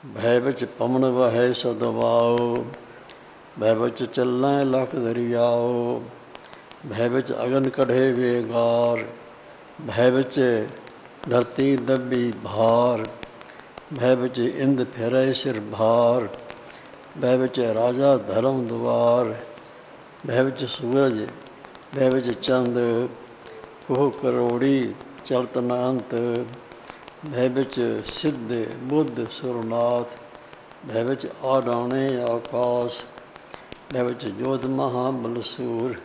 भय बिच पवन वहै सदवाओ, भय बिच चलना लख दरियाओ, भय बिच अगन कढ़े वेगार, भय बिच धरती दबी भार, भय बिच इंद फिरै सिर भार, भय बिच राजा धर्म द्वार, भय बिच सूरज भय बिच चंद, कोह करोड़ी चलत न अंत, भय बिच सिद्ध बुद्ध सुरनाथ, भय बिच आडाणे आकाश, भय बिच जोध महाबलसूर,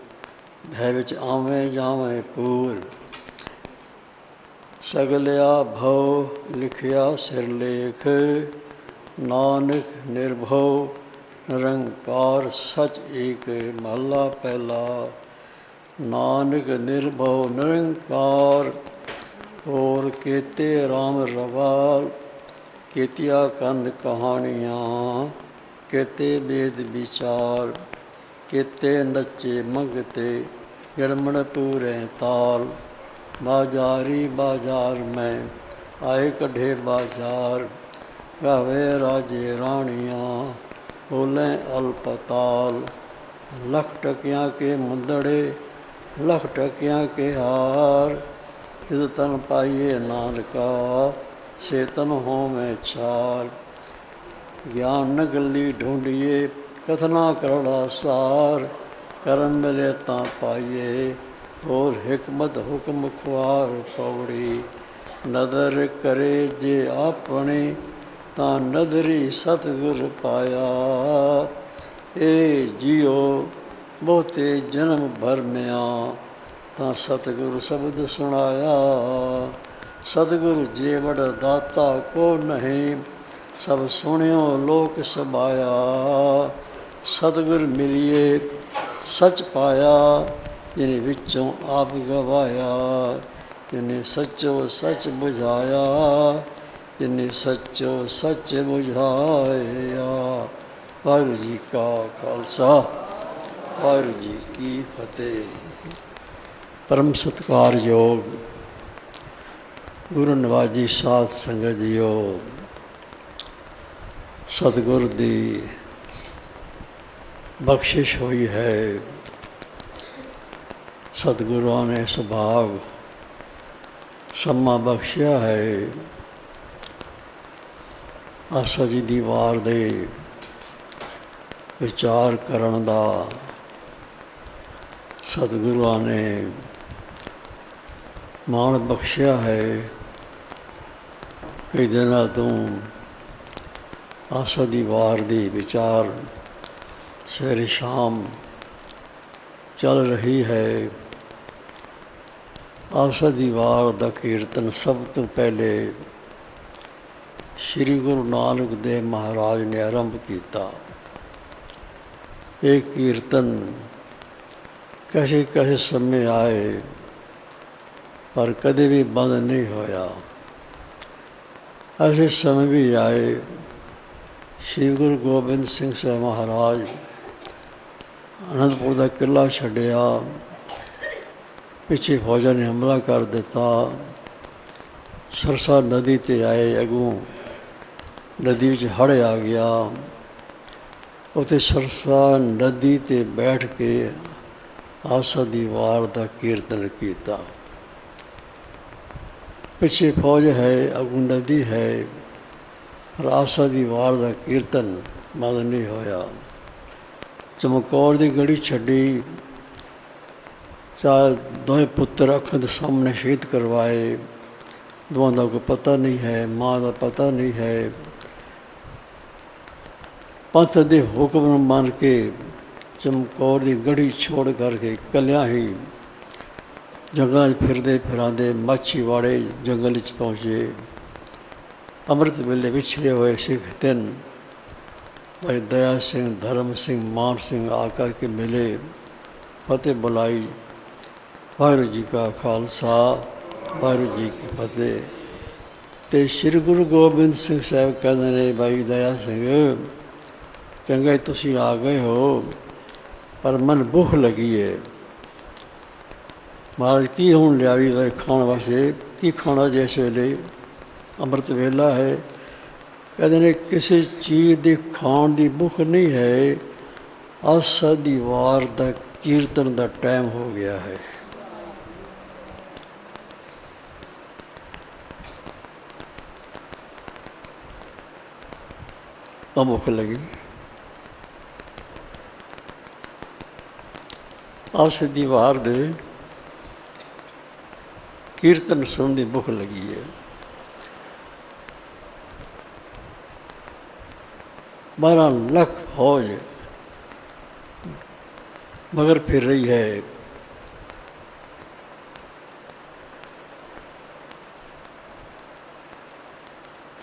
भय बिच आवें जावें पूर, सगलिया भव लिखिया सिरलेख, नानक निर्भव निरंकार सच एक। महला पहला। नानक निर्भव निरंकार, और केते राम रवाल, केतिया कन कहानियाँ, केते वेद विचार, केते नचे मंगते गिड़मण पूरे ताल, बाजारी बाजार में आए कढ़े बाजार, गावे राजे रानियाँ बोलें अल्पताल, लख टकियाँ के मुंदड़े लख टकियाँ के हार, जिद तन पाइए नानका से तन हो में छार, ज्ञान न गली ढूंढिए कथना करड़ा सार, करम मिले ता पाइए और हिकमत हुक्म ख्वार पौड़ी, नदर करे जे आपने ता नदरी सतगुर पाया, ए जियो बहुते जन्म भर मिया ता सतगुर शब्द सुनाया, सतगुर जे वड दाता को नहीं, सब सुनियो लोक सबाया, सतगुर मिलिए सच पाया, जिन्हें विचों आप गवाया, जिन्हें सचो सच बुझाया, जिन्हें सचो सच बुझाया। वाहिगुरू जी का खालसा, वाहिगुरू जी की फतेह। परम सत्कारयोग गुरु निवाजी साध संगत जीओ, सतगुर दी बख्शिश हुई है। सतगुरुओं ने सुभाग सम्मा बख्शिया है। आसा जी दी वार दे विचार करन दा सतगुरुओं ने मान बख्शिया है। कई दिनों तो आसा दी वार दी विचार सवेरे शाम चल रही है। आसा दी वार दा कीर्तन सब तो पहले श्री गुरु नानक देव महाराज ने आरंभ किया। ये कीर्तन कैसे कैसे समय आए पर कदे भी बंद नहीं होया। ऐसे समय भी आए श्री गुरु गोबिंद सिंह साहब महाराज आनंदपुर का किला छड्डिया, पिछे फौजा ने हमला कर दिता, सरसा नदी ते आए, अगों नदी विच हड़ आ गया। उत्थे सरसा नदी ते बैठ के आसा दी वार दा कीर्तन किया। पिछे फौज है, अगों नदी है, पर आसा दी वार दा कीर्तन बंद नहीं होया। चमकौर की गढ़ी छड्डी, चाहे दोवें पुत्र अखां दे सामने शहीद करवाए, दोवां दा कोई पता नहीं है, माँ का पता नहीं है। पंथ के हुक्म मान के चमकौर की गढ़ी छोड़ करके कलिया ही जंगल फिरदे फिरांदे माछीवाड़े जंगल च पहुँचे। अमृत वेले विछड़े हुए सिख तिन भाई दया सिंह, धर्म सिंह, मान सिंह आकर के मिले, फतेह बुलाई। वाहिगुरू जी का खालसा, वाहिगुरू जी की फतेह। तो श्री गुरु गोबिंद सिंह साहब कहते ने, भाई दया सिंह चंगा तुसी आ गए हो, पर मन भुख लगी है। महाराज की हूँ लियावी खाने वास्ते, की खाना जिस वेले अमृत वेला है, कहते ने किसी चीज़ की खाण की भुख नहीं है, आसा दी वार दा कीर्तन का टाइम हो गया है। तो भुख लगी, आस दी वार दे कीर्तन सुन की भुख लगी है। 12 लाख फौज मगर फिर रही है।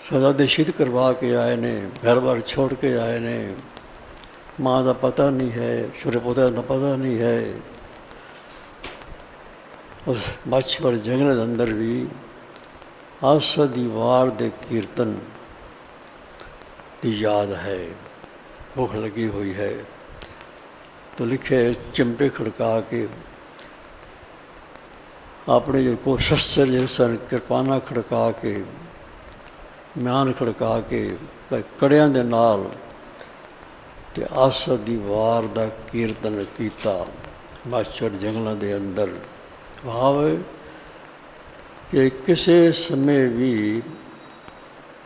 शहजादे शहीद करवा के आए ने, घर बार छोड़ के आए ने, माँ का पता नहीं है, छोटे पोते का पता नहीं है। उस माछीवाड़े जंगल के अंदर भी आसा दी वार दे कीर्तन की याद है, भुख लगी हुई है। तो लिखे चिमटे खड़का के अपने जो को शस्त्र जैसा कृपाना खड़का के, म्यान खड़का के, कड़ियां दे नाल ते आसा दी वार दा कीर्तन कीता माछड़ जंगलों के अंदर। भाव कि किसी समय भी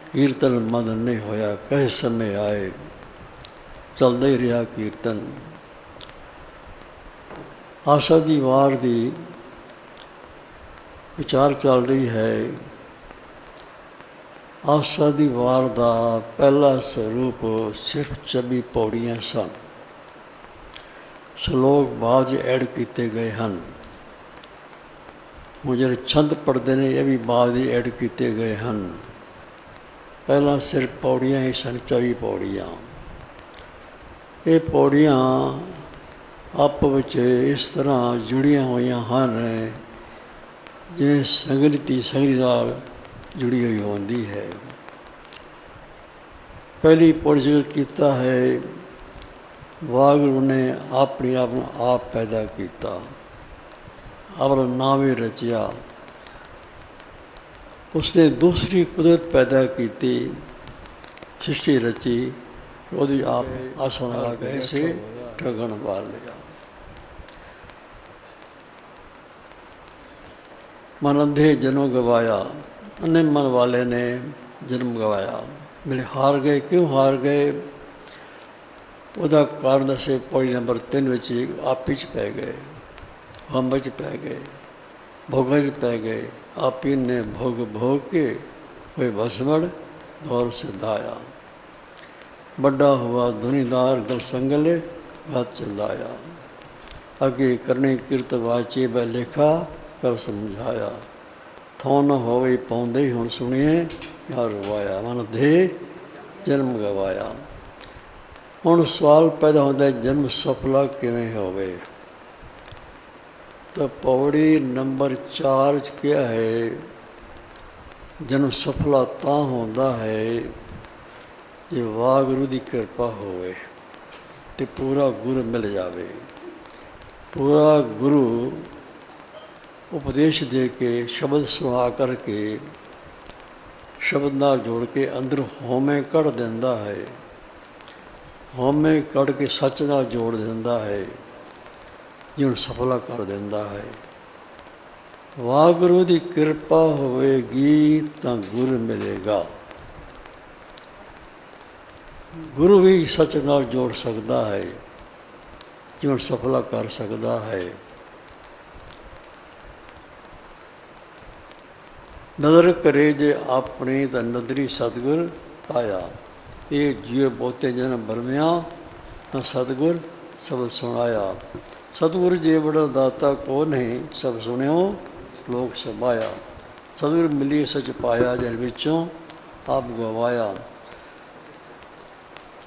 कीर्तन बंद नहीं होया, कई समय आए चलता ही रहा कीर्तन। आशा दी वार दी विचार चल रही है। आशा दी वार का पहला स्वरूप सिर्फ 24 पौड़ियाँ सन। श्लोक बाद ऐड किए गए हैं, मुझे छंद पढ़ते हैं ये भी बाद ही ऐड किए गए हैं। पहला सिर्फ पौड़ियाँ ही सन, 24 पौड़ियाँ। ये पौड़ियाँ आप विच इस तरह जुड़िया हुई हैं जिवें संगति नाल जुड़ी हुई होती है। पहली पौड़ी जिक्र किया है, वाहिगुरू ने अपने आप आप पैदा किया, अपना नाम ही रचिया। उसने दूसरी कुदरत पैदा की, सृष्टि रची, वो आप आसन लगा के ऐसे ठगन वार लिया। मन अंधे जन्म गवाया, अन्य मन वाले ने जन्म गवाया। मेरे हार गए, क्यों हार गए? उसका कारण दसे पौड़ी नंबर 3 में आप ही पै गए, हम पै गए, भोगों पै गए। आप ही ने भोग भोग के कोई भसमड़ दौर से दाया। बड़ा हुआ धुनीदार गल संगले बात चलाया। अगे करने किरत वाचे ब लेखा कर समझाया। थो न होवे पाउंदे हुण सुनिए यार रवाया। मन दे जन्म गवाया। हुण सवाल पैदा होता है, जन्म सफला किवें होवे? तो पौड़ी नंबर 4 क्या है? जन्म सफला तां होंदा है जे वाहिगुरू की कृपा होवे ते पूरा गुरु मिल जावे। पूरा गुरु उपदेश दे के, शब्द सुना करके, शब्द नाल जोड़ के अंदर होमे कढ़ देंदा है। होमे कढ़ के सच नाल जोड़ देंदा है, जिन्हों सफला कर देंदा है। वाहिगुरू की कृपा होवेगी तो गुरु मिलेगा। गुरु भी सच नाल जोड़ सकता है, जिन्हों सफला कर सकता है। नदर करे जे अपने तो नदरी सतगुर पाया। ये जियो बोते जन्म बरमिया तो सतगुर शब्द सुनाया। सतगुरु जी बड़ा दाता को नहीं, सब सुनियो लोक समाया। सतगुर मिली सच पाया, जिन विचों आप गवाया।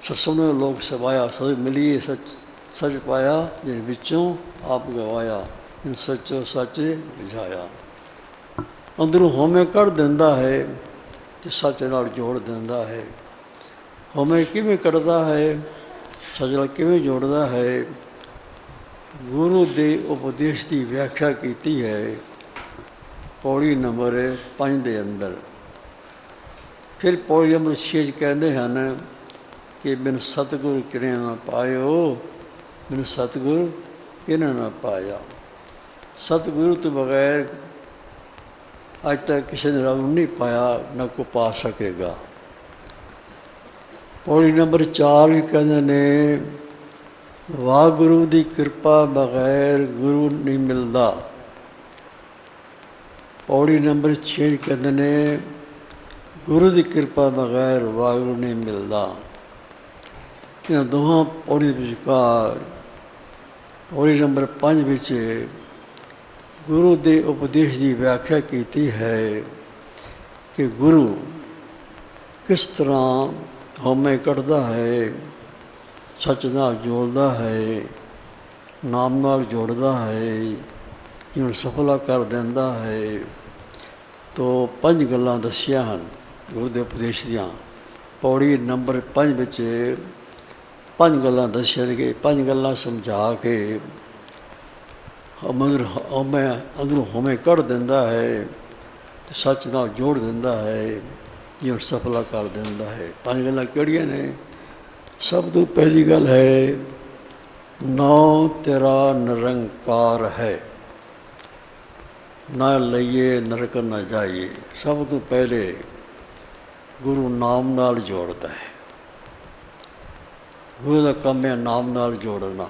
सब सुनियो लोक समाया। सतगुर मिली सच पाया, जिन विचों आप गवाया। इन सचो सच बुझाया। अंदरों होमे कढ़ देंदा है तो सच नाल जोड़ देंदा है। होमे किवें कढ़दा है, सच नाल किवें जोड़दा है? गुरु के उपदेश की व्याख्या की है पौड़ी नंबर 5 के अंदर। ਫਿਰ ਪੌੜੀ ਨੰਬਰ 6 ਕਹਿੰਦੇ ਹਨ ਕਿ ਬਿਨ ਸਤਿਗੁਰ ਕਿਨੇ ਨਾ ਪਾਇਓ, ਬਿਨ ਸਤਿਗੁਰ ਕਿਨੇ ਨਾ ਪਾਇਆ। ਸਤਿਗੁਰੂ ਤੋਂ ਬਗੈਰ ਅੱਜ ਤੱਕ ਕਿਸੇ ਨੇ ਰੱਬ ਨੂੰ ਨਹੀਂ ਪਾਇਆ, ਨਾ ਕੋ ਪਾ ਸਕੇਗਾ। ਪੌੜੀ ਨੰਬਰ 4 ਵੀ ਕਹਿੰਦੇ ਨੇ ਵਾਹਿਗੁਰੂ ਦੀ ਕਿਰਪਾ ਬਗੈਰ ਗੁਰੂ ਨਹੀਂ ਮਿਲਦਾ। ਪੌੜੀ ਨੰਬਰ 6 ਕਹਿੰਦੇ ਨੇ ਗੁਰੂ ਦੀ ਕਿਰਪਾ ਬਗੈਰ ਵਾਹਿਗੁਰੂ ਨਹੀਂ ਮਿਲਦਾ। ਇਹਨਾਂ ਦੋਹਾਂ ਪੌੜੀ ਵਿਚਕਾਰ ਪੌੜੀ ਨੰਬਰ 5 ਵਿੱਚ ਗੁਰੂ ਦੇ ਉਪਦੇਸ਼ ਦੀ ਵਿਆਖਿਆ ਕੀਤੀ ਹੈ ਕਿ ਗੁਰੂ ਕਿਸ ਤਰ੍ਹਾਂ ਹਉਮੈ ਕੱਢਦਾ ਹੈ, ਸੱਚ ਨਾਲ ਜੋੜਦਾ ਹੈ, ਨਾਮ ਨਾਲ ਜੋੜਦਾ ਹੈ, ਜੀਵਨ ਸਫਲਾ ਕਰ ਦਿੰਦਾ ਹੈ। ਤੋ 5 ਗੱਲਾਂ ਦੱਸੀਆਂ ਹਨ ਗੁਰੂ ਦੇ ਉਪਦੇਸ਼ ਦੀਆਂ। ਪੌੜੀ ਨੰਬਰ 5 ਵਿੱਚ 5 ਗੱਲਾਂ ਦੱਸੀਆਂ ਨੇ ਕਿ 5 ਗੱਲਾਂ ਸਮਝਾ ਕੇ ਅੰਦਰੋਂ ਹਉਮੈ ਕੱਢ ਦਿੰਦਾ ਹੈ ਅਤੇ ਸੱਚ ਨਾਲ ਜੋੜ ਦਿੰਦਾ ਹੈ, ਜੀਵਨ ਸਫਲਾ ਕਰ ਦਿੰਦਾ ਹੈ। 5 ਗੱਲਾਂ ਕਿਹੜੀਆਂ ਨੇ? ਸਭ ਤੋਂ ਪਹਿਲੀ ਗੱਲ ਹੈ ਨਾਉ ਤੇਰਾ ਨਿਰੰਕਾਰ ਹੈ, ਨਾ ਲਈਏ ਨਰਕ ਨਾ ਜਾਈਏ। ਸਭ ਤੋਂ ਪਹਿਲੇ ਗੁਰੂ ਨਾਮ ਨਾਲ ਜੋੜਦਾ ਹੈ। ਗੁਰੂ ਦਾ ਕੰਮ ਹੈ ਨਾਮ ਨਾਲ ਜੋੜਨਾ।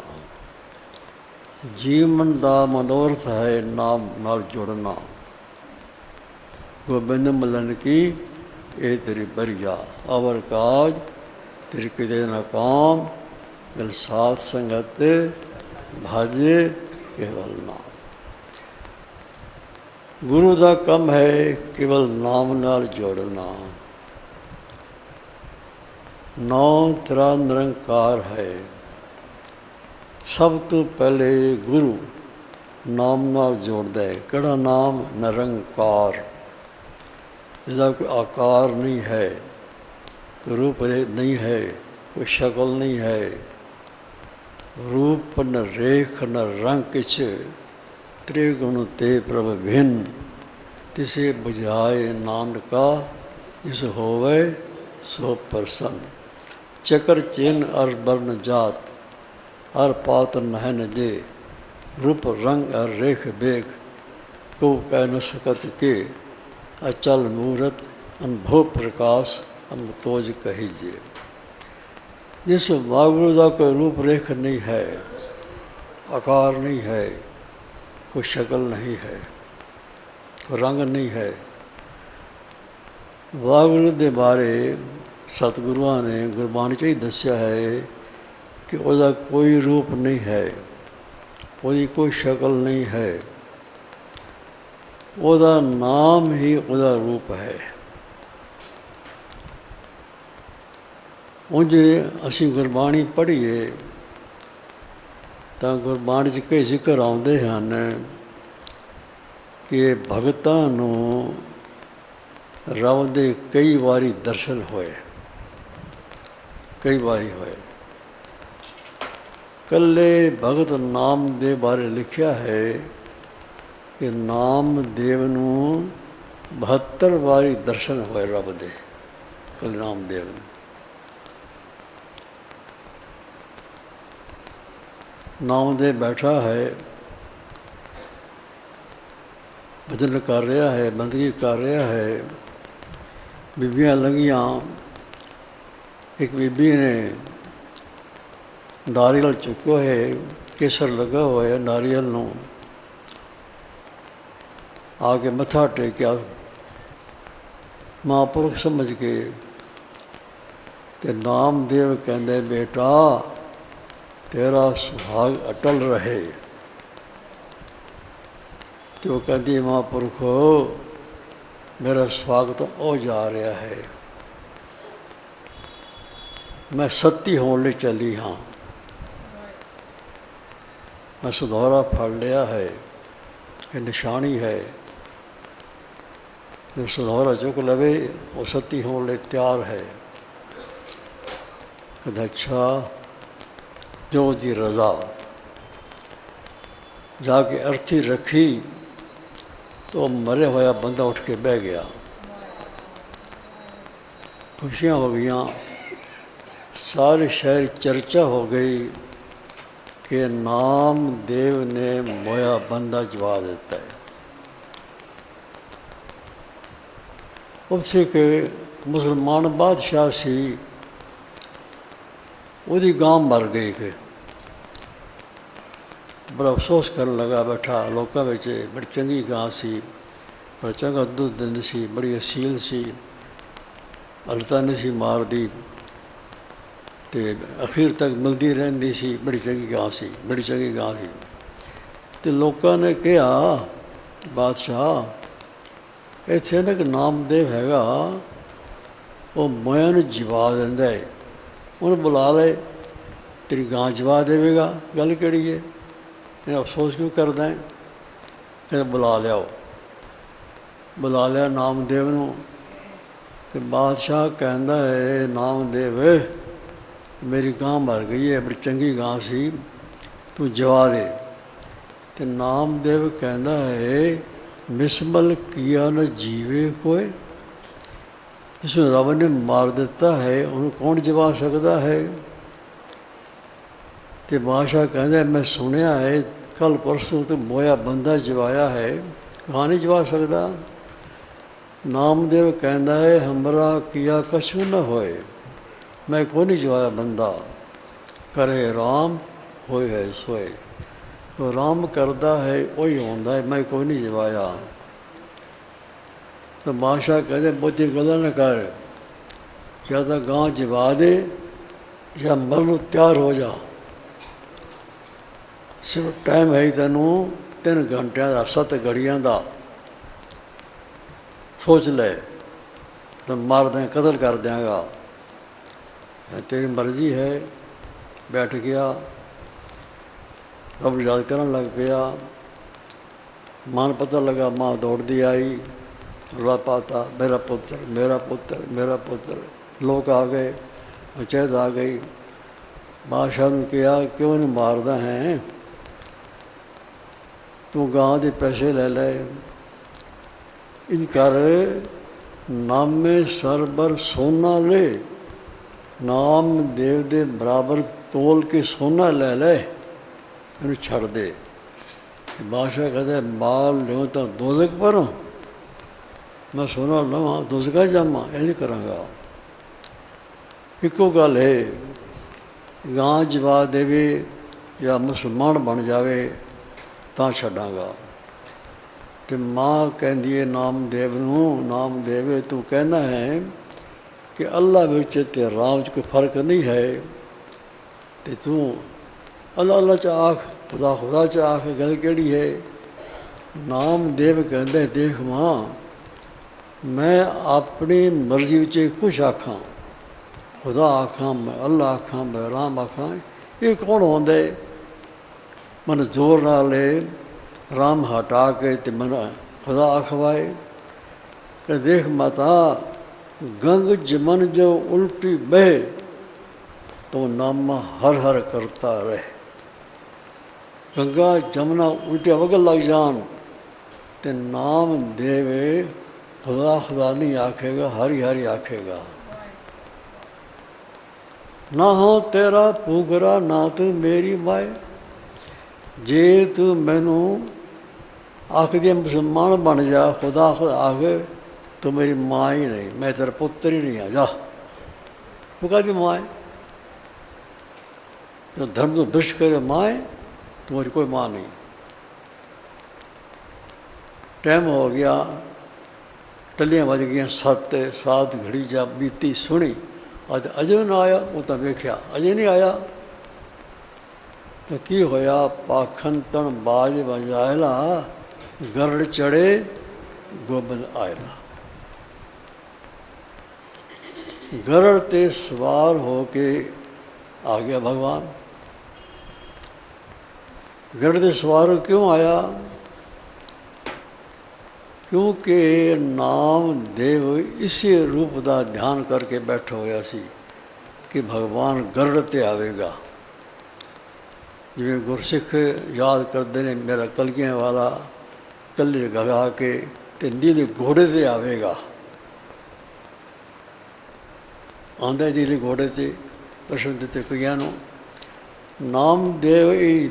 ਜੀਵਨ ਦਾ ਮਨੋਰਥ ਹੈ ਨਾਮ ਨਾਲ ਜੁੜਨਾ। ਗੋਬਿੰਦ ਮਲਨ ਕੀ ਇਹ ਤੇਰੀ ਬਰੀਆ, ਅਵਰ ਕਾਜ ਤੇਰੀ ਕਿਤੇ ਨਾ ਕਾਮ, ਮਿਲ ਸਾਧ ਸੰਗਤ ਭਜ ਕੇਵਲ ਨਾਮ। ਗੁਰੂ ਦਾ ਕੰਮ ਹੈ ਕੇਵਲ ਨਾਮ ਨਾਲ ਜੋੜਨਾ। ਨਾਉ ਤੇਰਾ ਨਿਰੰਕਾਰ ਹੈ। ਸਭ ਤੋਂ ਪਹਿਲੇ ਗੁਰੂ ਨਾਮ ਨਾਲ ਜੋੜਦਾ ਹੈ। ਕਿਹੜਾ ਨਾਮ? ਨਿਰੰਕਾਰ। ਜਿਹਦਾ ਕੋਈ ਆਕਾਰ ਨਹੀਂ ਹੈ, ਕੋਈ ਰੂਪ ਨਹੀਂ ਹੈ, ਕੋਈ ਸ਼ਕਲ ਨਹੀਂ ਹੈ। ਰੂਪ ਨ ਰੇਖ ਨ ਰੰਗ ਕਿਛ, ਤ੍ਰਿਗੁਣ ਤੇ ਪ੍ਰਭ ਭਿੰਨ, ਤਿਸੇ ਬੁਝਾਏ ਨਾਨਕਾ ਜਿਸ ਹੋਵੇ ਸੋ ਪ੍ਰਸੰਨ। ਚਕਰ ਚਿੰਨ ਅਰ ਬਰਨ ਜਾਤ, ਹਰ ਪਾਤ ਨਹਿ ਜੇ, रूप रंग और रेख बेग को कह न सकत के, अचल मूरत अनुभव प्रकाश अमतोज कहीजिए। जिस वागुरु का कोई रूप रेख नहीं है, आकार नहीं है, कोई शक्ल नहीं है, कोई रंग नहीं है। वागुरु के बारे सतगुरुआ ने गुरबाणी च ही दस्या है कि उसका कोई रूप नहीं है, ਉਹਦੀ ਕੋਈ ਸ਼ਕਲ ਨਹੀਂ ਹੈ, ਉਹਦਾ ਨਾਮ ਹੀ ਉਹਦਾ ਰੂਪ ਹੈ। ਉਂਝ ਅਸੀਂ ਗੁਰਬਾਣੀ ਪੜ੍ਹੀਏ ਤਾਂ ਗੁਰਬਾਣੀ 'ਚ ਕਈ ਜ਼ਿਕਰ ਆਉਂਦੇ ਹਨ ਕਿ ਭਗਤਾਂ ਨੂੰ ਰੱਬ ਦੇ ਕਈ ਵਾਰੀ ਦਰਸ਼ਨ ਹੋਏ, ਕਈ ਵਾਰੀ ਹੋਏ। ਇਕੱਲੇ ਭਗਤ ਨਾਮਦੇਵ ਬਾਰੇ ਲਿਖਿਆ ਹੈ ਕਿ ਨਾਮਦੇਵ ਨੂੰ 72 ਵਾਰੀ ਦਰਸ਼ਨ ਹੋਏ ਰੱਬ ਦੇ, ਇਕੱਲੇ ਨਾਮਦੇਵ ਨੂੰ। ਨਾਮਦੇਵ ਬੈਠਾ ਹੈ, ਭਜਨ ਕਰ ਰਿਹਾ ਹੈ, ਬੰਦਗੀ ਕਰ ਰਿਹਾ ਹੈ। ਬੀਬੀਆਂ ਲੰਘੀਆਂ, ਇੱਕ ਬੀਬੀ ਨੇ ਨਾਰੀਅਲ ਚੁੱਕਿਆ ਹੋਇਆ, ਕੇਸਰ ਲੱਗਾ ਹੋਇਆ ਨਾਰੀਅਲ ਨੂੰ, ਆ ਕੇ ਮੱਥਾ ਟੇਕਿਆ ਮਹਾਂਪੁਰਖ ਸਮਝ ਕੇ। ਅਤੇ ਨਾਮਦੇਵ ਕਹਿੰਦੇ ਬੇਟਾ ਤੇਰਾ ਸੁਹਾਗ ਅਟਲ ਰਹੇ। ਅਤੇ ਉਹ ਕਹਿੰਦੀ ਮਹਾਂਪੁਰਖੋ ਮੇਰਾ ਸੁਹਾਗ ਤਾਂ ਉਹ ਜਾ ਰਿਹਾ ਹੈ, ਮੈਂ ਸੱਤੀ ਹੋਣ ਲਈ ਚੱਲੀ ਹਾਂ। मैं सधौरा फड़ लिया है, ये निशानी है। जो सधौरा चुक लवे वो सती होने लिए तैयार है। कहते अच्छा जो दी रज़ा। जाके अर्थी रखी तो मरे होया बंदा उठ के बह गया। खुशियाँ हो गई, सारे शहर चर्चा हो गई कि नामदेव ने मोया बंदा जवा देता है। ਉੱਥੇ के मुसलमान बादशाह सी, ਉਹਦੀ ਗਾਂ ਮਰ ਗਈ कि बड़ा अफसोस करन लगा बैठा लोगों में, बड़ी चंगी गां सी, बड़ा चंगा दुध दिंदी सी, बड़ी असील सी, हलता नहीं सी मारदी ते अखीर तक मिलती रहती सी, बड़ी चंगी गां सी, बड़ी चंगी गां सी। तो लोगों ने कहा बादशाह इत्थे ना कि नामदेव हैगा, वो मोया नूं जवा दिंदा है, उन्हें बुला ले, तेरी गां जवा देवेगा, गल किहड़ी है, मैं अफसोस क्यों करदा है। कहते बुला लियाओ, बुला लिया नामदेव नूं। ते बादशाह कहंदा है नामदेव मेरी गां मर गई है, बड़ी चंगी गां सी, तू जवा दे। ते नामदेव कहंदा है मिसमल किया न जीवे कोई, इसमें रब ने मार दिता है, उन्हें कौन जवा सकता है। तो बादशाह कहते मैं सुनिया है कल परसों तो मोया बंदा जवाया है, कहाँ नहीं जवा सकता। नामदेव कहता है हमरा किया कछु न होए, मैं को नहीं जवाया बंदा, करे राम होए है सोए, तो राम करता है वही होता है, मैं कोई नहीं जवाया। तो बादशाह कहते बहुती गल्लां न कर, या तो गां जवा दे या मरन तैयार हो जा, सिर्फ टाइम है तेनू 3 घंटिया का 7 घड़िया का, सोच ले तो मार दें कतल कर देंगा, तेरी मर्जी है। बैठ गया, रब याद करन लग पिया। मां नूं पता लगा, मां दौड़ती आई, रौला पाता मेरा पुत्र मेरा पुत्र मेरा पुत्र। लोग आ गए, पंचायत आ गई। बादशाह ने कहा क्यों नहीं मारदा है, तू गां के पैसे ले ले, इन कर नामे सरबर सोना ले, नाम देव दे बराबर तोल के सोना ले ले, इन्हू छड़ दे। बादशाह कहते माल लो तो दोजक पर, मैं सोना लवां दोजका जामा, यह नहीं करांगा। इको गल है, गां जवा देवे या मुसलमान बन जावे तां छड्डांगा। ते माँ कहती है नामदेव नूं, नामदेव तू कहना है कि अल्लाह विच ते राम च कोई फर्क नहीं है, ते तू अल्लाह अल्लाह च आख, खुदा खुदा च आख, गल केड़ी है। नामदेव कहते देख माँ, मैं अपनी मर्जी विच कुछ आखां, खुदा आखां, मैं अल्लाह आखां, मैं राम आखां, ये कौन होंदे। मन जोर नाल राम हटा के ते मन खुदा आखवाए। कि देख माता, गंग जमन जो उल्टी बहे, तो नामा हर हर करता रहे। गंगा जमुना उल्टिया वगल लग जान, ते नाम देवे खुदा खुदा नहीं आखेगा, हरि हरि आखेगा। ना हो तेरा पुगरा ना तू मेरी माए, जे तू मैनू आख दिया मुसलमान बन जा, खुदा खुद आख तो मेरी माँ ही नहीं, मैं तेरा पुत्र ही नहीं आ जा। तू कहती माँ है, जो धर्म तो भ्रष्ट करे माँ है, तुम्हारी कोई माँ नहीं। टाइम हो गया, टलियाँ बज गई 7 घड़ी जब बीती सुनी, अजे ना आया, वो तो वेख्या अजे नहीं आया। तो की होया, पाखन तन बाज बजायला, गरड़ चढ़े गोबंद आयला। गरड़ ते सवार होके आ गया भगवान। गरड़ ते सवार क्यों आया, क्योंकि नामदेव इसी रूप का ध्यान करके बैठा होया सी कि भगवान गरड़ ते आवेगा। जिवें गुरसिख याद करते हैं मेरा कलगियां वाला कल्ले गगा के ते नीले घोड़े ते आवेगा। ਆਂਦਾ ਜੀ ਲਈ ਘੋੜੇ 'ਤੇ ਦਰਸ਼ਨ ਦਿੱਤੇ ਕਈਆਂ ਨੂੰ। ਨਾਮਦੇਵ ਇਹ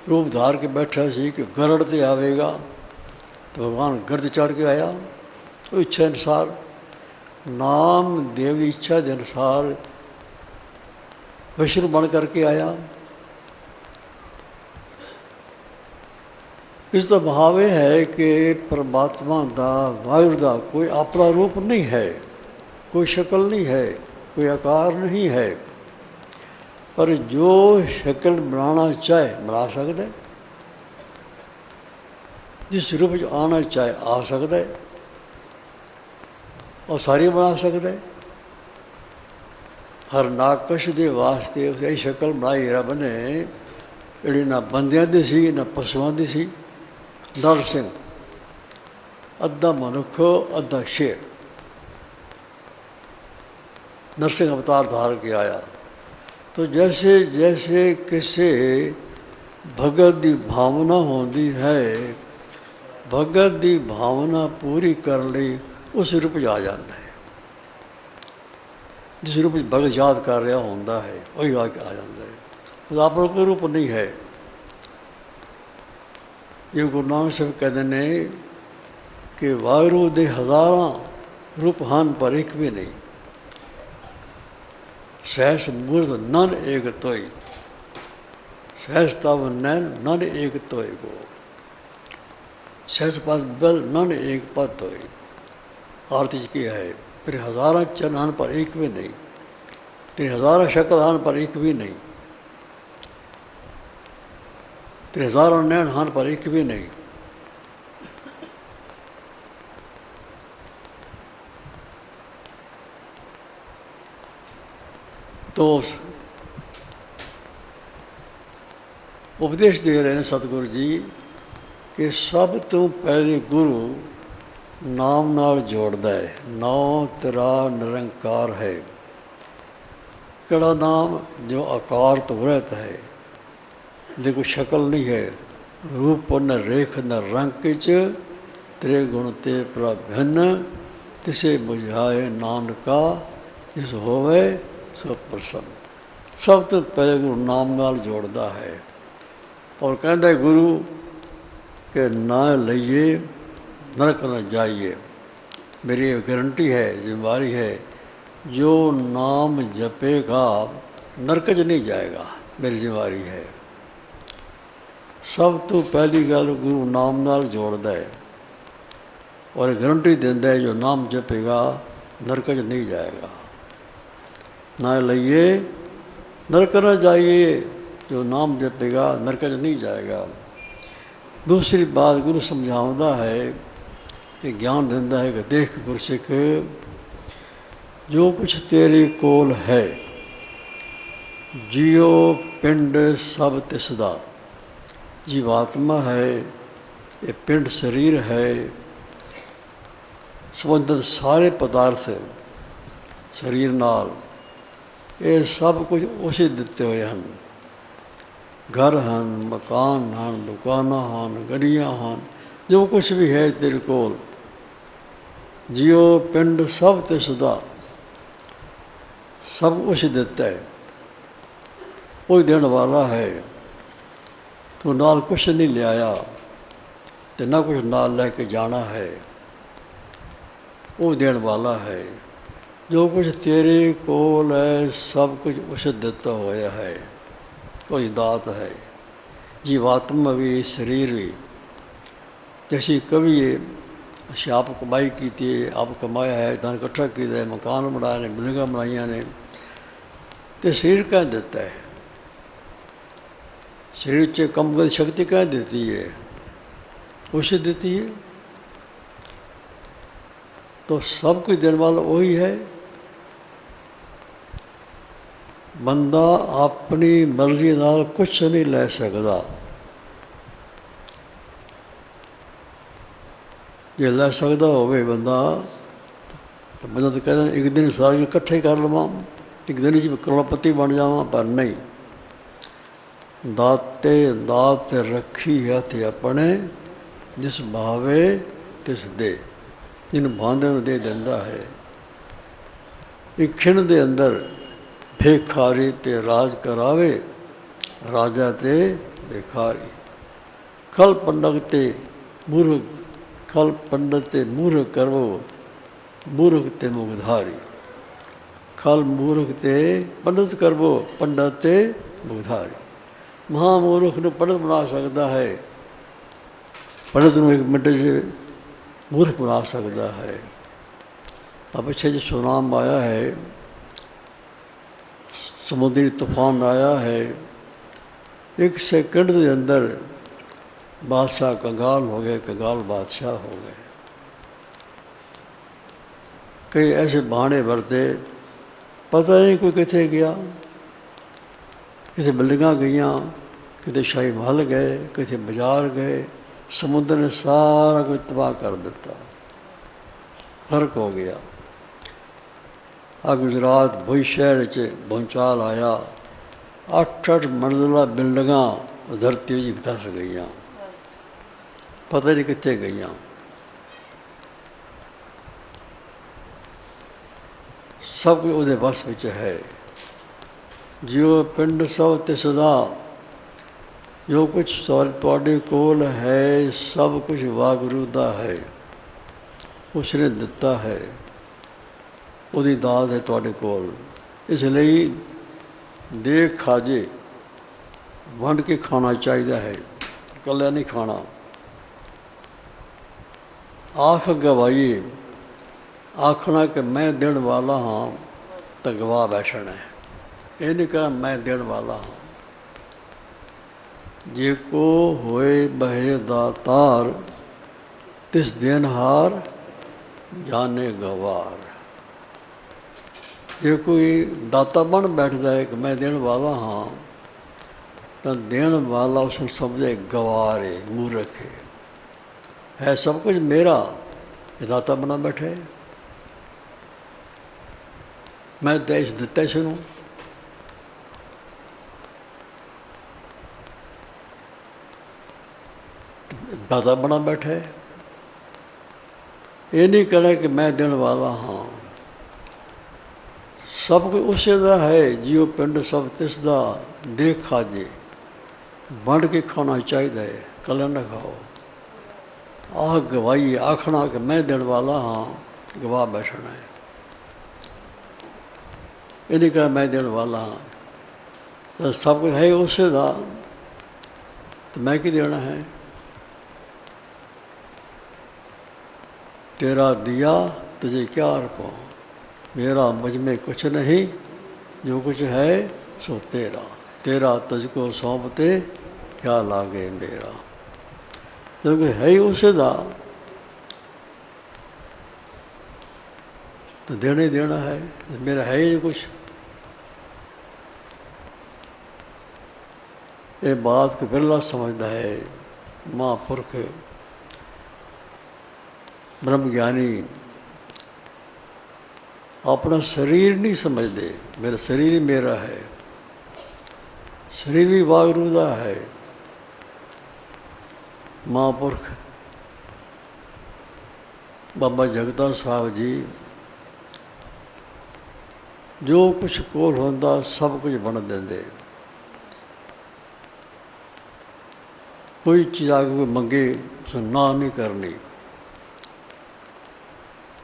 ਰੂਪ ਧਾਰ ਕੇ ਬੈਠਾ ਸੀ ਕਿ ਗਰੜ 'ਤੇ ਆਵੇਗਾ, ਤਾਂ ਭਗਵਾਨ ਗਰੜ 'ਤੇ ਚੜ੍ਹ ਕੇ ਆਇਆ। ਉਹ ਇੱਛਾ ਅਨੁਸਾਰ, ਨਾਮਦੇਵ ਦੀ ਇੱਛਾ ਦੇ ਅਨੁਸਾਰ ਵਿਸ਼ਨੂੰ ਬਣ ਕਰਕੇ ਆਇਆ। ਇਸ ਦਾ ਭਾਵ ਇਹ ਹੈ ਕਿ ਪਰਮਾਤਮਾ ਦਾ, ਵਾਹਿਗੁਰੂ ਦਾ ਕੋਈ ਆਪਣਾ ਰੂਪ ਨਹੀਂ ਹੈ, ਕੋਈ ਸ਼ਕਲ ਨਹੀਂ ਹੈ, ਕੋਈ ਆਕਾਰ ਨਹੀਂ ਹੈ, ਪਰ ਜੋ ਸ਼ਕਲ ਬਣਾਉਣਾ ਚਾਹੇ ਬਣਾ ਸਕਦਾ, ਜਿਸ ਰੂਪ ਵਿੱਚ ਆਉਣਾ ਚਾਹੇ ਆ ਸਕਦਾ, ਉਹ ਸਾਰੀ ਬਣਾ ਸਕਦਾ। ਹਰ ਨਾਕਸ਼ ਦੇ ਵਾਸਤੇ ਉਸ ਇਹ ਸ਼ਕਲ ਬਣਾਈ ਰੱਬ ਨੇ, ਜਿਹੜੀ ਨਾ ਬੰਦਿਆਂ ਦੀ ਸੀ ਨਾ ਪਸ਼ੂਆਂ ਦੀ ਸੀ। ਨਰ ਸਿੰਘ, ਅੱਧਾ ਮਨੁੱਖ ਅੱਧਾ ਸ਼ੇਰ, नरसिंह अवतार धार के आया। तो जैसे जैसे किसी भगत की भावना होती है, भगत की भावना पूरी करने लई उस रूप में आ जाता है। जिस रूप में भगत याद कर रहा होता है वही आ जाता है। तो अपना कोई रूप नहीं है। ये गुरु नानक साहब कहते हैं कि वाहिगुरू दे हज़ारां रूप हैं पर एक भी नहीं। सहस मूर्त नन एक तोय, सहस तव नैन नन एक तोय गो, सहस पद बल नन एक पद होय। आरती की है, तेरे हज़ारा चरण हैं पर एक भी नहीं, तेरे हज़ारा शक्ल हैं पर एक भी नहीं, तेरे हज़ारा नैन हैं पर एक भी नहीं। तो उपदेश दे रहे हैं सतगुरु जी कि सब तो पहले गुरु नाम नाल जोड़ता है। नाम तेरा निरंकार है। केड़ा नाम? जो आकार तो रहता है, देखो शक्ल नहीं है, रूप न रेख न रंग च, तेरे गुण ते प्रभिन्न, तिसे बुझाए नानका, जिस होवे सब प्रसन्न। सब तो पहले गुरु नाम नाल जोड़ता है और कहता है गुरु कि ना लइए नरक न जाइए। मेरी गारंटी है, जिम्मेवारी है, जो नाम जपेगा नरक च नहीं जाएगा, मेरी जिम्मेवारी है। सब तो पहली गल गुरु नाम नाल जोड़ता है और गारंटी देता है जो नाम जपेगा नरक च नहीं जाएगा। ना लइए नरक न जाइए, जो नाम जपेगा नरक च नहीं जाएगा। दूसरी बात गुरु समझाता है कि ज्ञान देता है कि देख गुरसिख, जो कुछ तेरे कोल है, जियो पिंड सब तिसदा। जीवात्मा है, ये पिंड शरीर है, संबंधित सारे पदार्थ शरीर नाल, ये सब कुछ उसे दिते हुए हैं। घर हैं, मकान हैं, दुकाना हैं, गड्डियाँ हैं, जो कुछ भी है तेरे कोल, जियो पिंड सब तिसदा, सब कुछ दिता है, कोई देने वाला है। तो नाल कुछ नहीं ले आया तो ना कुछ नाल लेके जाना है, वो देने वाला है। जो कुछ तेरे कोल है सब कुछ उसे दिता होया है, कोई दात है। जीवात्मा भी शरीर भी, जैसी कभी असी आप कमाई की थी, आप कमाया है, धन इकट्ठा किया है, मकान बनाए ने, बिल्डिंगां बनाइया ने, तो शरीर कह देता है। शरीर च कम करने शक्ति कह देती है, उसे देती है। तो सब कुछ देने वाला वही है। बंदा अपनी मर्जी नाल कुछ नहीं ले सकता। जे ले सकता होवे बंदा तो बंदा तो कहता एक दिन सारे इकट्ठे कर लवां, एक दिन च करोड़पति बन जावां, पर नहीं। दाते दात रखी हथ अपने, जिस भावे तिस दे। जिन भांदे नूं दे दिंदा है। एक खिण दे अंदर भेखारी ते राज करावे, राजा ते भिखारी। खल पंडत ते मूर्ख, खल पंडित ते मूर्ख करवो, मूर्ख ते मुखधारी। खल मूर्ख ते पंडित करवो, पंडित ते मुखधारी। महामूर्ख ਨੂੰ पंडित बना सकता है, पंडित ਨੂੰ एक मिनट च मूर्ख बना सकता है। अब पिछे जो सुनाम आया है, समुद्री तूफान आया है, एक सेकंड के अंदर बादशाह कंगाल हो गए, कंगाल बादशाह हो गए। कई ऐसे बहाने बरते, पता नहीं कोई कितने गया, कितने बिल्डिंगां गईयां, कितने शाही महल गए, कितने बाजार गए, समुद्र ने सारा कुछ तबाह कर दिता, फर्क हो गया। आ गुजरात भुज शहर च भूचाल आया, 8-8 मंजिला बिल्डिंगां धरती में धस गईयां, पता नहीं कितने गईयां। सब कुछ उहदे बस विच है। जियो पिंड सब तिसदा, जो कुछ तुहाडे कोल है, सब कुछ वागुरू दा है, उसने दिता है, ਉਹਦੀ ਦਾਤ है तुहाडे कोल। इसलिए देख खाजे वंड के खाना चाहिए है, कल्ला नहीं खाना। आख गवाइए, आखना कि मैं देण वाला हाँ तो गवा बैठना है, ये नहीं कहना मैं देण वाला हाँ। जे को होए बहे दातार, तिस देनहार जाने गवार। जे कोई दाता बन बैठता है कि मैं देण वाला हाँ, तो देण वाला उसने समझे गवार है, मूर्ख है सब कुछ मेरा, ये दाता बना बैठे, मैं देश दिता इसनूं। दाता बना बैठे, ये नहीं कहना कि मैं देण वाला हाँ। सब कुछ उसे दा है, जियो पिंड सब तिसदा, देख खाजे वंड के खाना चाहिए है, कल न खाओ। आह गवाई, आखना कि मैं देण वाला हाँ, गवा बैठना है, ये नहीं कहना मैं देण वाला हाँ। तो सब कुछ है उसे दा, तो मैं की देना है। तेरा दिया तुझे क्या अर्पो, मेरा मुझ में कुछ नहीं, जो कुछ है सो तेरा, तेरा तुझको सौंपते क्या लागे मेरा। जो कुछ है ही उसे दा, तो देना ही देना है, मेरा है ही कुछ। ये बात को बिरला समझता है। महापुरख ब्रह्मज्ञानी अपना शरीर नहीं समझते, मेरा शरीर ही मेरा है, शरीर भी वागुरू दा है। महापुरख बाबा जगता साहब जी जो कुछ कोल होंदा सब कुछ बन देंदे, कोई चीज़ आगे कोई मंगे तो ना नहीं करनी।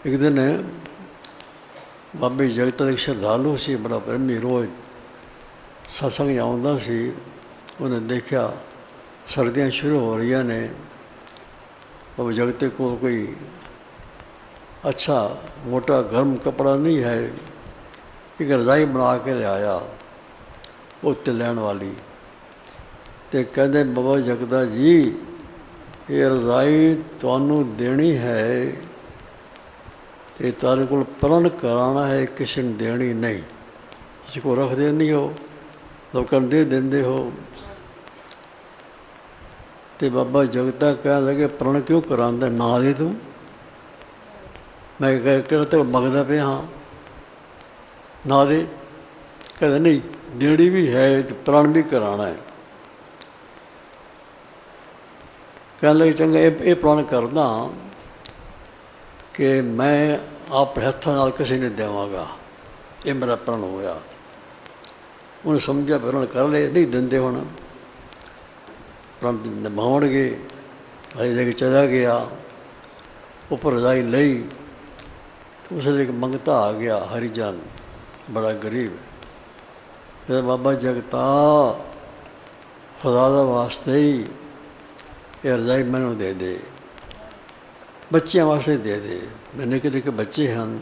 एक दिन बाबे जगता एक श्रद्धालु से बड़ा प्रेमी, रोज़ सत्संग आउंदा सी। उन्हें देखा सर्दियाँ शुरू हो रही ने, बाबा जगते को कोई अच्छा मोटा गर्म कपड़ा नहीं है, एक रजाई बना के ले आया उत्ते लैन वाली, तो कहते बाबा जगता जी ये रजाई तुहानू देनी है, तो तारे को प्रण कराना है, किसी ने देनी नहीं, किसी को रख देनी हो लोगों दे देंदे हो। तो बाबा जगता कह लगे प्रण क्यों करांदा, ना दे तू। मैं कहता तेरे मंगदा पे हाँ, ना दे। कहते नहीं देनी भी है तो प्रण भी कराना है। कहने लगे चंगा ये प्रण करदा कि मैं अपने हत्थों नाल किसी ने देवांगा, ਇਹ ਮੇਰਾ ਪ੍ਰਣ ਹੋਇਆ। ਉਹਨੇ ਸਮਝਿਆ ਪ੍ਰਣ ਕਰ ਲਏ, ਨਹੀਂ ਦਿੰਦੇ ਹੁਣ ਪ੍ਰਣ ਨਿਭਾਉਣਗੇ। ਰਜਾਈ ਦੇ ਕੇ ਚਲਾ ਗਿਆ, ਉੱਪਰ ਰਜਾਈ ਲਈ, ਉਸ ਦੇ ਇੱਕ ਮੰਗਤਾ ਆ ਗਿਆ ਹਰੀਜਨ, ਬੜਾ ਗਰੀਬ ਹੈ। ਕਹਿੰਦਾ ਬਾਬਾ ਜਗਤਾ ਖੁਦਾ ਦਾ ਵਾਸਤੇ ਹੀ ਇਹ ਰਜਾਈ ਮੈਨੂੰ ਦੇ ਦੇ, ਬੱਚਿਆਂ ਵਾਸਤੇ ਦੇ ਦੇ, ਮੇਰੇ ਨਿੱਕੇ ਨਿੱਕੇ ਬੱਚੇ ਹਨ,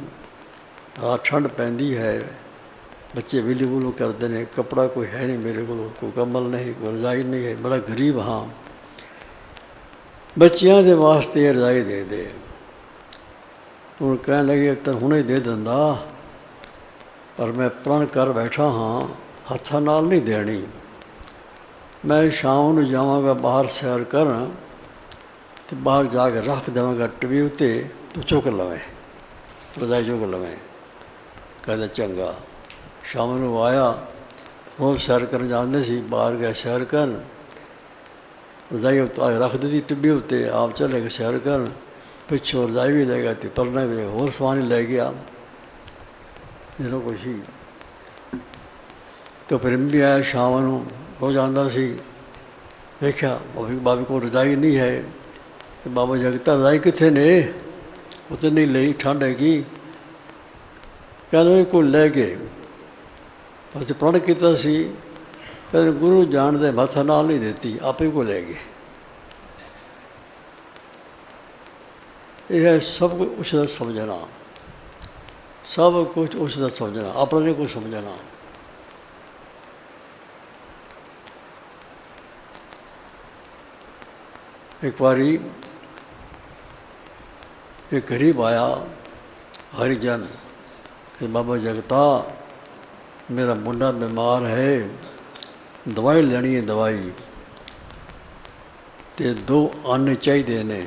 ਰਾਤ ਠੰਡ ਪੈਂਦੀ ਹੈ, ਬੱਚੇ ਵਿਲੀ ਵੁਲੂ ਕਰਦੇ ਨੇ, ਕੱਪੜਾ ਕੋਈ ਹੈ ਨਹੀਂ ਮੇਰੇ ਕੋਲ, ਕੋਈ ਕੰਬਲ ਨਹੀਂ, ਕੋਈ ਰਜਾਈ ਨਹੀਂ ਹੈ, ਬੜਾ ਗਰੀਬ ਹਾਂ, ਬੱਚਿਆਂ ਦੇ ਵਾਸਤੇ ਇਹ ਰਜਾਈ ਦੇ ਦੇ। ਹੁਣ ਕਹਿਣ ਲੱਗੇ ਤਾਂ ਹੁਣੇ ਦੇ ਦਿੰਦਾ, ਪਰ ਮੈਂ ਪ੍ਰਣ ਕਰ ਬੈਠਾ ਹਾਂ, ਹੱਥਾਂ ਨਾਲ ਨਹੀਂ ਦੇਣੀ। ਮੈਂ ਸ਼ਾਮ ਨੂੰ ਜਾਵਾਂਗਾ ਬਾਹਰ ਸੈਰ ਕਰਨ, ਅਤੇ ਬਾਹਰ ਜਾ ਕੇ ਰੱਖ ਦੇਵਾਂਗਾ ਟਿੱਬੀ ਉੱਤੇ, ਤੂੰ ਚੁੱਕ ਲਵੇਂ, ਰਜਾਈ ਚੁੱਕ ਲਵੇਂ। ਕਹਿੰਦਾ ਚੰਗਾ। ਸ਼ਾਮ ਨੂੰ ਆਇਆ, ਰੋਜ਼ ਸੈਰ ਕਰਨ ਜਾਂਦੇ ਸੀ, ਬਾਹਰ ਗਿਆ ਸੈਰ ਕਰਨ, ਰਜਾਈ ਉੱਤੇ ਰੱਖ ਦਿੱਤੀ ਟਿੱਬੀ ਉੱਤੇ, ਆਪ ਚਲੇ ਗਏ ਸੈਰ ਕਰਨ, ਪਿੱਛੋਂ ਰਜਾਈ ਵੀ ਲੈ ਗਿਆ ਅਤੇ ਪਰਨਾ ਵੀ ਲੈ ਗਿਆ, ਹੋਰ ਸਮਾਨ ਹੀ ਲੈ ਗਿਆ ਜਿਹਨੂੰ ਕੁਛ ਸੀ। ਅਤੇ ਫਿਰ ਵੀ ਆਇਆ ਸ਼ਾਮ ਨੂੰ, ਰੋਜ਼ ਆਉਂਦਾ ਸੀ, ਵੇਖਿਆ ਬਾਬੇ ਕੋਲ ਰਜਾਈ ਨਹੀਂ ਹੈ, ਅਤੇ ਬਾਬਾ ਜਗਤਾ ਰਜਾਈ ਕਿੱਥੇ ਨੇ? ਉਹ ਤਾਂ ਨਹੀਂ ਲਈ, ਠੰਡ ਹੈਗੀ। ਕਹਿੰਦੇ ਕੋਈ ਲੈ ਗਏ, ਅਸੀਂ ਪ੍ਰਣ ਕੀਤਾ ਸੀ, ਕਹਿੰਦੇ ਗੁਰੂ ਜਾਣਦੇ ਹੱਥਾਂ ਨਾਲ ਨਹੀਂ ਦਿੱਤੀ, ਆਪੇ ਕੋ ਲੈ ਗਏ। ਇਹ ਹੈ ਸਭ ਕੁਝ ਉਸ ਦਾ ਸਮਝਣਾ, ਸਭ ਕੁਝ ਉਸ ਦਾ ਸਮਝਣਾ, ਆਪਣਾ ਨਹੀਂ ਕੁਛ ਸਮਝਣਾ। ਇੱਕ ਵਾਰੀ एक गरीब आया हरिजन कि बाबा जगता मेरा मुंडा बीमार है, दवाई लेनी है, दवाई तो 2 आने चाहिए ने,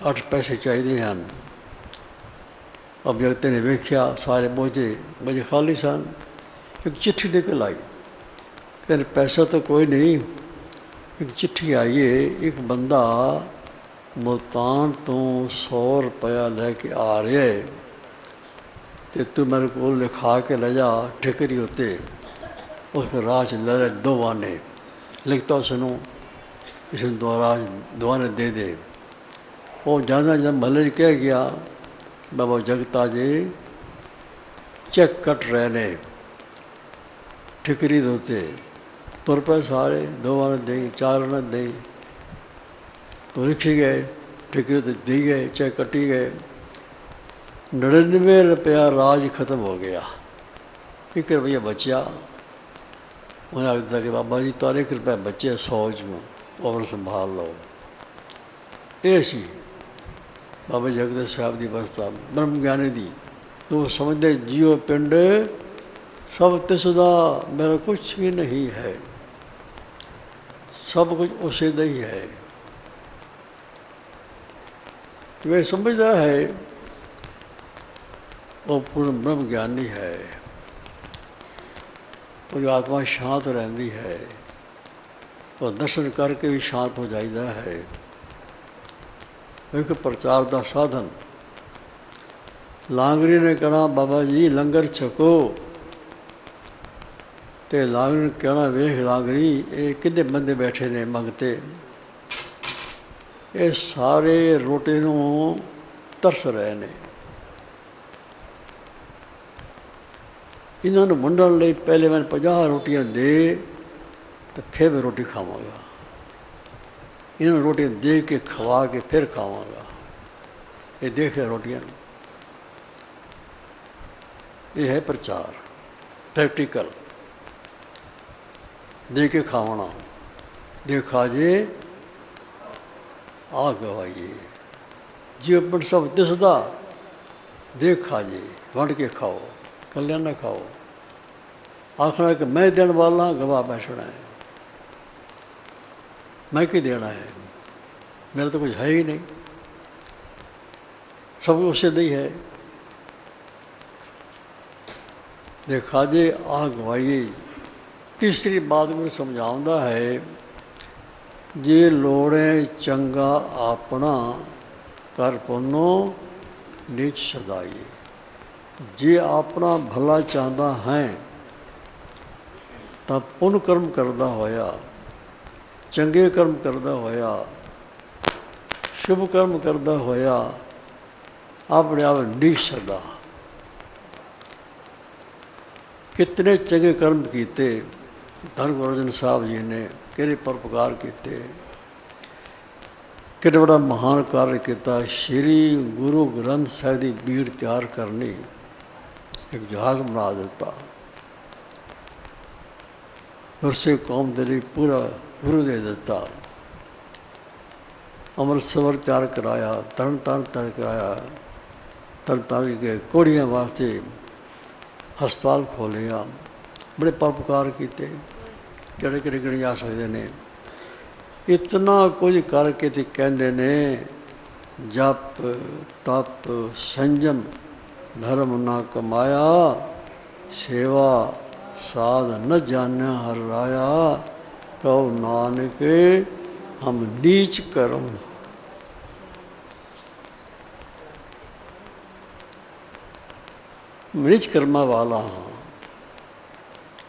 8 पैसे चाहिए हैं। अब जगते ने वेख्या सारे बोझे खाली सन, एक चिट्ठी निकल आई, कहते पैसा तो कोई नहीं, एक चिट्ठी आई है, एक बंदा मुल्तान तो 100 रुपया लैके आ रहा है, तो तू मेरे को लिखा के ले जा ठिकरी होते, उसको राज ले 2 आने लिखता, उसनों इसने 2 आने दे दे। वो ज़्यादा जब महल कह गया बाबा जगता जी चेक कट रहे ने ठिकरी होते, तुर पे सारे 2 आने दी, 4 आने दी, तो लिखी गए, ठिकरी तो दी गए, चेक कटी गए। 99 रुपया राज खत्म हो गया, 1 रुपया बचा। उन्हें आखता कि बाबा जी तारे 1 रुपया बचे 100 में, और संभाल लो। ये सी बाबा जगत साहब की अवस्था ब्रह्म ज्ञानी दी, तो समझते जियो पिंड सब तिसदा, मेरा कुछ भी नहीं है, सब कुछ उसे दा ही है। तो वह समझता है वो पूर्ण ब्रह्म ज्ञानी है, वो आत्मा शांत रहती है, और दर्शन करके भी शांत हो जाता है। एक प्रचार का साधन लांगरी ने कहना बाबा जी लंगर छको, तो लांगरी ने कहना वेख लांगरी ये किन्ने बंदे बैठे ने मंगते, ये सारे रोटी नूं तरस रहे ने, इन्होंने वंडण लई पहले मैं 50 रोटियां दे तो फिर मैं रोटी खावांगा, इन्होंने रोटियां दे के खवा के फिर खावांगा। ये देख रहे रोटियां, ये है प्रचार प्रैक्टिकल, दे के खावना, दे खा जे आ गवाइए, जी अपन सब दिसदा दे खा जे, वंड के खाओ, कल्याण ना खाओ। आखना कि मैं देने वाला गवाह बैठना है, मैं क्या देना है, मेरा तो कुछ है ही नहीं, सब कुछ उससे नहीं है। देखा जे आ गवाइए। तीसरी बात मुझे समझाता है, जे लोड़े चंगा अपना कर पुनो नीच सदाई, जे अपना भला चाहता है तो पुण्य कर्म करता होया, चंगे कर्म करता होया, शुभ कर्म करता होया अपने आप नहीं सदा। कितने चंगे कर्म किए धन गुरु अर्जन साहब जी ने, किहड़े परोपकार किए, कितना बड़ा महान कार्य किया। श्री गुरु ग्रंथ साहिब की बीड़ तैयार करनी, एक जहाज बना दिता, गुरसिख कौम के लिए पूरा गुरु दे दिता। अमृतसर तैयार कराया, तरन तारण तैयार कराया, तरन तारण के कोड़ियाँ वास्ते हस्पताल खोलिया, बड़े परोपकार किए, किहड़े किहड़े गिने जा सकते हैं। इतना कुछ करके तो कहते ने जप तप संयम धर्म न कमाया, सेवा साध न जान्या हर राया, कहो नानक हम नीच कर्म। नीच कर्मा वाला हाँ,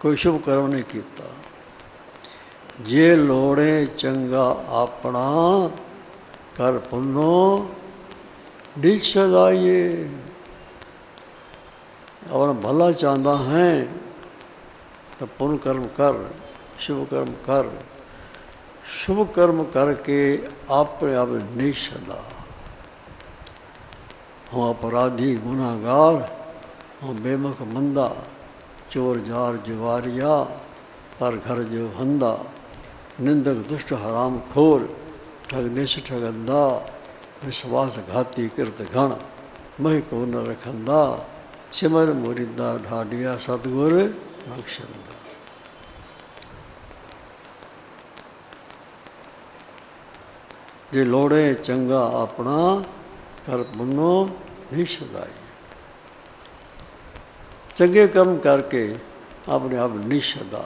कोई शुभ कर्म नहीं किया। जे लोड़े चंगा अपना कर पुन्नो नीच सदाइए। अपना भला चाहता है तो पुण्य कर्म कर, शुभ कर्म कर। शुभ कर्म करके अपने आप नहीं सदा। हम अपराधी गुनाहगार, हम बेमुख मंदा, चोर जार जुवारिया, पर घर जो हंदा, निंदक दुष्ट हराम खोर, ठग देश ठगंदा, विश्वासघाती कृत घण, मह को न रखंदा, सिमर मुरिदा ढाडिया सतगुर बख्शंदा। जे लोड़े चंगा अपना कर पुन्नो नहीं सदाई। चंगे कर्म करके अपने आप नहीं सदा।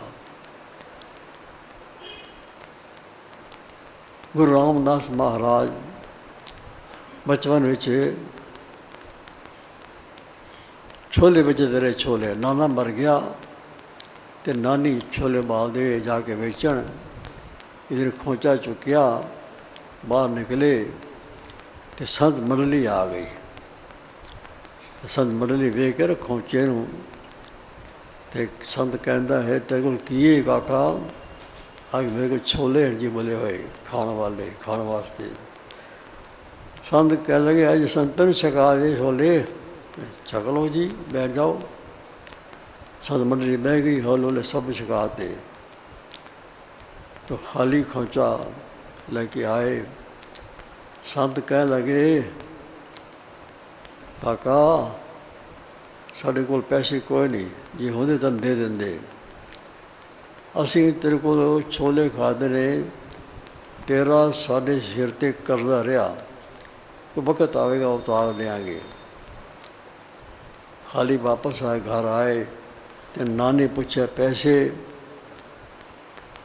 गुरु रामदास महाराज बचपन में छोले बेचते रहे। छोले नाना मर गया तो नानी छोले बाल दे जाके बेचन। इधर खोचा चुकिया, बाहर निकले तो संत मंडली आ गई। तो संत मंडली वेख कर खोचे नूं ते संत कहता है तेरे को की काका? आगे मेरे को छोले हैं जी बोले हुए खाने वाले, खाने वास्ते। संत कह लगे अज संतन छका दे छोले। छक लो जी, बैठ जाओ। संत मंडली बह गई, हौले हौले सब छकाते। तो खाली खोचा लेके आए। संत कह लगे काका साढ़े कोल पैसे कोई नहीं, जे होंदे तन दे देंदे। असीं तेरे को छोले खादे ने, तेरा साढ़े सिर ते कर्जा रहा, तो वक्त आएगा उतार देंगे। खाली वापस आए, घर आए तो नानी पूछे पैसे।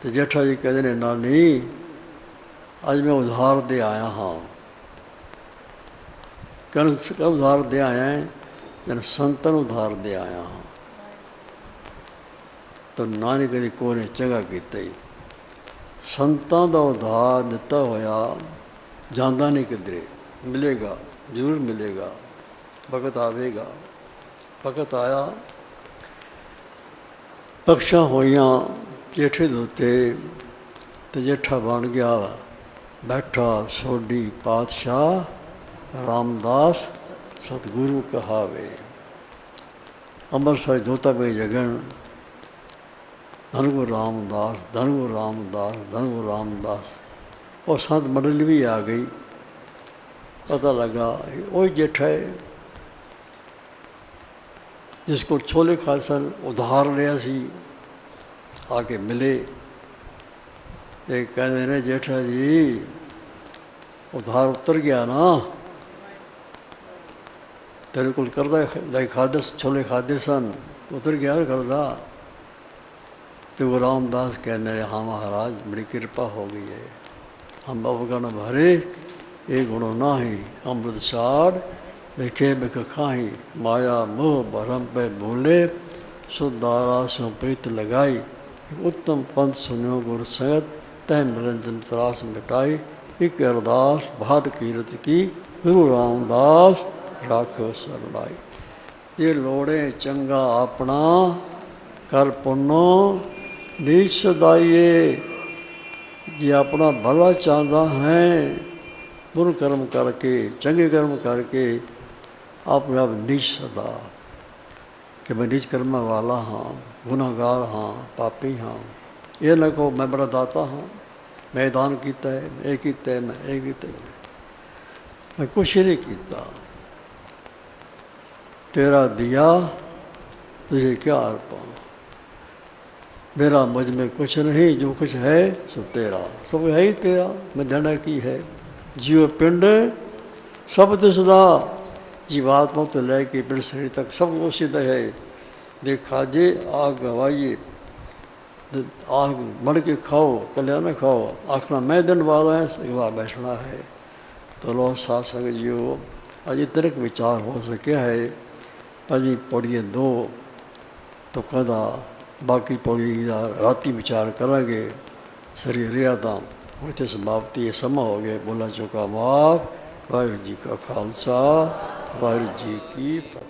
तो जेठा जी कहते ने नानी अज मैं उधार दे आया हाँ। कल उधार दे आया है? जन संतन उधार दे आया हाँ। तो नानी कभी को ने चंगा किया ही। संतां दा उधार दिता होया जांदा नहीं किधरे, मिलेगा जरूर मिलेगा, वक्त आवेगा। वक्त आया, बख्शा होइयां जेठे दोते तो जेठा बन गया बैठा सोडी पातशाह रामदास सतगुरु कहावे। अमृतसर जोता पे जगन धन गुरु रामदास, धन गुरु रामदास, धन गुरु रामदास। और संत मंडली भी आ गई। पता लगा वही जेठा है जिसको छोले खाए सन, उधार लिया सी, आके मिले। ते कहते ने जेठा जी उधार उतर गया ना, तेरे को करदा लाई खादे छोले खादे सन, उतर गया करदा। तो गुरु रामदास कहने रहे हाँ महाराज बड़ी कृपा हो गई है, हम अवगण भरे ये गुणों ना ही अमृत साड़ विखे बिख खाही माया मोह भरम पे भूले सो दारा सो प्रीत लगाई। उत्तम पंथ सुनियो गुर संगत तह निरंजन त्रास मिटाई। एक अरदास भाट कीरत की गुरु रामदास राखो सरनाई। ये लोड़े चंगा अपना कर पुनो नीच सदाइए। जे अपना भला चाहता है बुरे कर्म करके चंगे कर्म करके अपने आप नीच सदा कि मैं नीच कर्म वाला हाँ, गुनाहगार हाँ, पापी हाँ। ये न कहो मैं बड़ा दाता हाँ, मैं दान किया है, मैं किया है, मैं किया है। मैं कुछ ही नहीं किया। तेरा दिया तुझे क्या अर्पण। मेरा मुझ में कुछ नहीं, जो कुछ है सो तेरा। सब है ही तेरा, मैं देना की है। जीव पिंड सब दिसदा, जीवात्मा तो लेके पिंड शरीर तक सब वो सिद्ध है। देखा जे आग गवाइए, आग मर के खाओ कल्याण न खाओ। आखना मैं दिन वाला है सेवा बैठना है। तो लो साथ संग जियो अज इतने विचार हो सके है। पंजी पौड़िए दो तो कहदा बाकी पौड़ी राती विचार करांगे। शरीर रिया था इतने समाप्ति ये समा हो गए। बोला चुका माफ। वाहिगुरू जी का खालसा वाहिगुरू जी की फतेह।